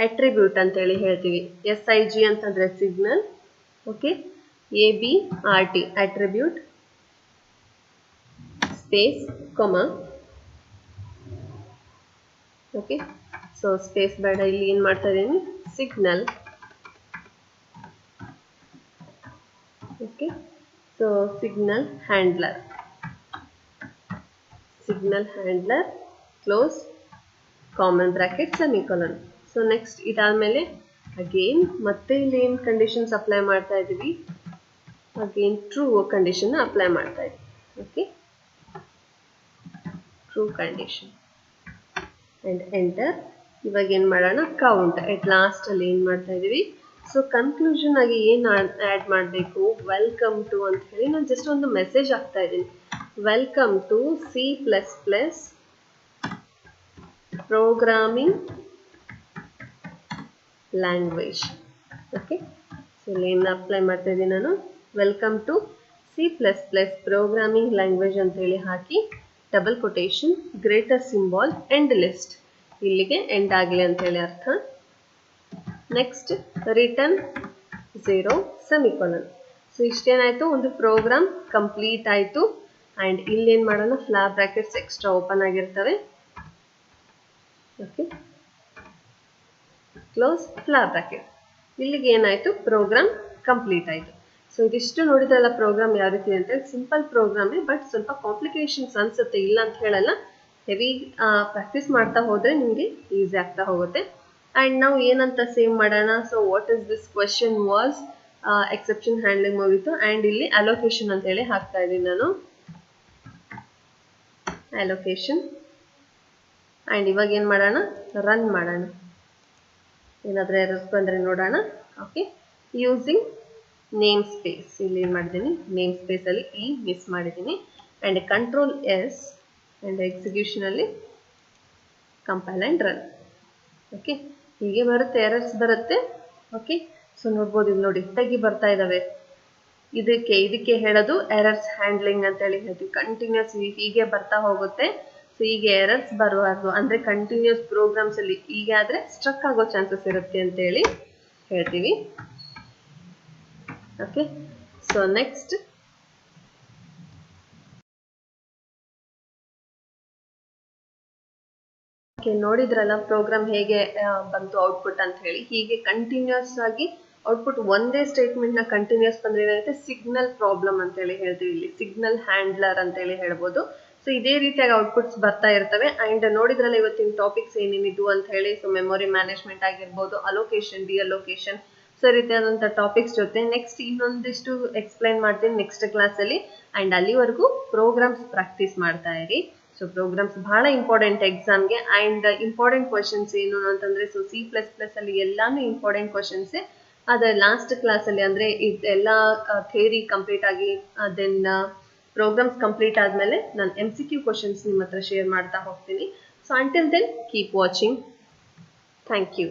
ಅಟ್ರಿಬ್ಯೂಟ್ ಅಂತ ಹೇಳಿ ಹೇಳ್ತೀವಿ. SIG ಅಂತಂದ್ರೆ signal. Okay, ABRT attribute space comma. Okay, so space ಬೇಡ. ಇಲ್ಲಿ ಏನ್ ಮಾಡ್ತಾ ಇದ್ದೀನಿ, signal. Okay, so signal handler close common bracket semicolon. So next ಇದಾದ್ಮೇಲೆ ಅಗೇನ್ ಮತ್ತೆ ಇಲ್ಲಿ ಏನ್ ಕಂಡೀಷನ್ಸ್ ಅಪ್ಲೈ ಮಾಡ್ತಾ ಇದೀವಿ, ಅಗೇನ್ ಟ್ರೂ ಕಂಡೀಷನ್ ಅಪ್ಲೈ ಮಾಡ್ತಾ ಇದೀವಿ. Okay, true condition and enter. ಇವಾಗ ಏನ್ ಮಾಡೋಣ, ಕೌಂಟ್. ಎಟ್ ಲಾಸ್ಟ್ ಅಲ್ಲಿ ಏನ್ ಮಾಡ್ತಾ ಇದೀವಿ, ಸೊ ಕನ್ಕ್ಲೂಷನ್ ಆಗಿ ಏನ್ ಆಡ್ ಮಾಡಬೇಕು, ವೆಲ್ಕಮ್ ಟು ಅಂತ ಹೇಳಿ ನಾನು ಜಸ್ಟ್ ಒಂದು ಮೆಸೇಜ್ ಹಾಕ್ತಾ ಇದ್ದೀನಿ. Welcome to C++ programming language. Okay, so ಇಲ್ಲಿ ಏನು ಅಪ್ಲೈ ಮಾಡ್ತಾ ಇದ್ದೀನಿ ನಾನು, welcome to C++ programming language ಅಂತ ಹೇಳಿ ಹಾಕಿ double quotation greater symbol end list. ಇಲ್ಲಿಗೆ ಎಂಡ್ ಆಗಲಿ ಅಂತ ಹೇಳಿ ಅರ್ಥ. Next return 0 semicolon. ಸೊ ಇಷ್ಟೇನಾಯ್ತು, ಒಂದು ಪ್ರೋಗ್ರಾಮ್ ಕಂಪ್ಲೀಟ್ ಆಯ್ತು. ಅಂಡ್ ಇಲ್ಲಿ ಏನ್ ಮಾಡೋಣ, ಫ್ಲಾಗ್ ಬ್ರಾಕೆಟ್ಸ್ ಎಕ್ಸ್ಟ್ರಾ ಓಪನ್ ಆಗಿರ್ತವೆ. Okay, close flag bracket. ಇಲ್ಲಿಗೆ ಏನಾಯ್ತು, ಪ್ರೋಗ್ರಾಮ್ ಕಂಪ್ಲೀಟ್ ಆಯ್ತು. ಸೊ ಇದಿಷ್ಟು ನೋಡಿದ್ರಲ್ಲ ಪ್ರೋಗ್ರಾಮ್ ಯಾವ ರೀತಿ ಅಂತ ಹೇಳಿ. ಸಿಂಪಲ್ ಪ್ರೋಗ್ರಾಮೇ, ಬಟ್ ಸ್ವಲ್ಪ ಕಾಂಪ್ಲಿಕೇಶನ್ಸ್ ಅನ್ಸುತ್ತೆ, ಇಲ್ಲ ಅಂತ ಹೇಳಲ್ಲ. ಹೆವಿ ಪ್ರಾಕ್ಟೀಸ್ ಮಾಡ್ತಾ ಹೋದ್ರೆ ನಿಮಗೆ ಈಸಿ ಆಗ್ತಾ ಹೋಗುತ್ತೆ. ಆ್ಯಂಡ್ ನಾವು ಏನಂತ ಸೇವ್ ಮಾಡೋಣ. So what is this question was exception handling ಮುಗೀತು. ಆ್ಯಂಡ್ ಇಲ್ಲಿ ಅಲೋಕೇಶನ್ ಅಂತ ಹೇಳಿ ಹಾಕ್ತಾ ಇದ್ದೀನಿ ನಾನು, ಅಲೋಕೇಶನ್. ಆ್ಯಂಡ್ ಇವಾಗ ಏನು ಮಾಡೋಣ, ರನ್ ಮಾಡೋಣ. ಏನಾದರೂ ಎರರ್ಸ್ ಬಂದರೆ ನೋಡೋಣ. ಓಕೆ, ಯೂಸಿಂಗ್ ನೇಮ್ ಸ್ಪೇಸ್, ಇಲ್ಲಿ ಏನು ಮಾಡಿದ್ದೀನಿ, ನೇಮ್ ಸ್ಪೇಸಲ್ಲಿ ಈ ಮಿಸ್ ಮಾಡಿದ್ದೀನಿ. ಆ್ಯಂಡ್ ಕಂಟ್ರೋಲ್ ಎಸ್ ಆ್ಯಂಡ್ ಎಕ್ಸಿಕ್ಯೂಷನಲ್ಲಿ ಕಂಪೈಲ್ ಆ್ಯಂಡ್ ರನ್. ಓಕೆ, ಹೀಗೆ ಬರುತ್ತೆ, ಎರರ್ಸ್ ಬರುತ್ತೆ. ಓಕೆ, ಸೊ ನೋಡ್ಬೋದು ಇಲ್ಲಿ ನೋಡಿ ತೆಗಿ ಬರ್ತಾ ಇದ್ದಾವೆ. ಇದಕ್ಕೆ ಹೇಳೋದು ಎರರ್ಸ್ ಹ್ಯಾಂಡ್ಲಿಂಗ್ ಅಂತೇಳಿ ಹೇಳ್ತೀವಿ. ಕಂಟಿನ್ಯೂಸ್ ಹೀಗೆ ಬರ್ತಾ ಹೋಗುತ್ತೆ. ಸೊ ಹೀಗೆ ಎರರ್ಸ್ ಬರಬಾರ್ದು ಅಂದರೆ ಕಂಟಿನ್ಯೂಸ್ ಪ್ರೋಗ್ರಾಮ್ಸಲ್ಲಿ ಹೀಗೆ ಆದರೆ ಸ್ಟ್ರಕ್ ಆಗೋ ಚಾನ್ಸಸ್ ಇರುತ್ತೆ ಅಂತೇಳಿ ಹೇಳ್ತೀವಿ. ಓಕೆ, ಸೊ ನೆಕ್ಸ್ಟ್ ನೋಡಿದ್ರಲ್ಲ ಪ್ರೋಗ್ರಾಮ್ ಹೇಗೆ ಬಂತು ಔಟ್ಪುಟ್ ಅಂತ ಹೇಳಿ. ಹೀಗೆ ಕಂಟಿನ್ಯೂಸ್ ಆಗಿ ಔಟ್ಪುಟ್ ಒಂದೇ ಸ್ಟೇಟ್ಮೆಂಟ್ನ ಕಂಟಿನ್ಯೂಸ್ ಬಂದರೆ ಏನಾಗುತ್ತೆ, ಸಿಗ್ನಲ್ ಪ್ರಾಬ್ಲಮ್ ಅಂತೇಳಿ ಹೇಳ್ತೀವಿ. ಇಲ್ಲಿ ಸಿಗ್ನಲ್ ಹ್ಯಾಂಡ್ಲರ್ ಅಂತೇಳಿ ಹೇಳ್ಬೋದು. ಸೊ ಇದೇ ರೀತಿಯಾಗಿ ಔಟ್ಪುಟ್ಸ್ ಬರ್ತಾ ಇರ್ತವೆ. ಆ್ಯಂಡ್ ನೋಡಿದ್ರಲ್ಲ ಇವತ್ತಿನ ಟಾಪಿಕ್ಸ್ ಏನೇನಿದ್ವು ಅಂತ ಹೇಳಿ. ಸೊ ಮೆಮೊರಿ ಮ್ಯಾನೇಜ್ಮೆಂಟ್ ಆಗಿರ್ಬೋದು, ಅಲೋಕೇಶನ್, ಡಿಅಲೋಕೇಶನ್, ಸೊ ಈ ರೀತಿಯಾದಂಥ ಟಾಪಿಕ್ಸ್ ಜೊತೆ ನೆಕ್ಸ್ಟ್ ಇನ್ನೊಂದಿಷ್ಟು ಎಕ್ಸ್ಪ್ಲೈನ್ ಮಾಡ್ತೀನಿ ನೆಕ್ಸ್ಟ್ ಕ್ಲಾಸಲ್ಲಿ. ಆ್ಯಂಡ್ ಅಲ್ಲಿವರೆಗೂ ಪ್ರೋಗ್ರಾಮ್ಸ್ ಪ್ರಾಕ್ಟೀಸ್ ಮಾಡ್ತಾ ಇರಿ. ಸೊ ಪ್ರೋಗ್ರಾಮ್ಸ್ ಬಹಳ ಇಂಪಾರ್ಟೆಂಟ್ ಎಕ್ಸಾಮ್ಗೆ. ಆ್ಯಂಡ್ ಇಂಪಾರ್ಟೆಂಟ್ ಕ್ವಶನ್ಸ್ ಏನು ಅಂತಂದರೆ, ಸೊ C++ ಅಲ್ಲಿ ಎಲ್ಲಾನು ಇಂಪಾರ್ಟೆಂಟ್ ಕ್ವಶನ್ಸೇ. ಆದರೆ ಲಾಸ್ಟ್ ಕ್ಲಾಸಲ್ಲಿ ಅಂದರೆ ಇದೆಲ್ಲ ಥಿಯರಿ ಕಂಪ್ಲೀಟ್ ಆಗಿ ದೆನ್ ಪ್ರೋಗ್ರಾಮ್ಸ್ ಕಂಪ್ಲೀಟ್ ಆದಮೇಲೆ ನಾನು MCQ ಕ್ವಶನ್ಸ್ ನಿಮ್ಮ ಹತ್ರ ಶೇರ್ ಮಾಡ್ತಾ ಹೋಗ್ತೀನಿ. So until then keep watching. Thank you.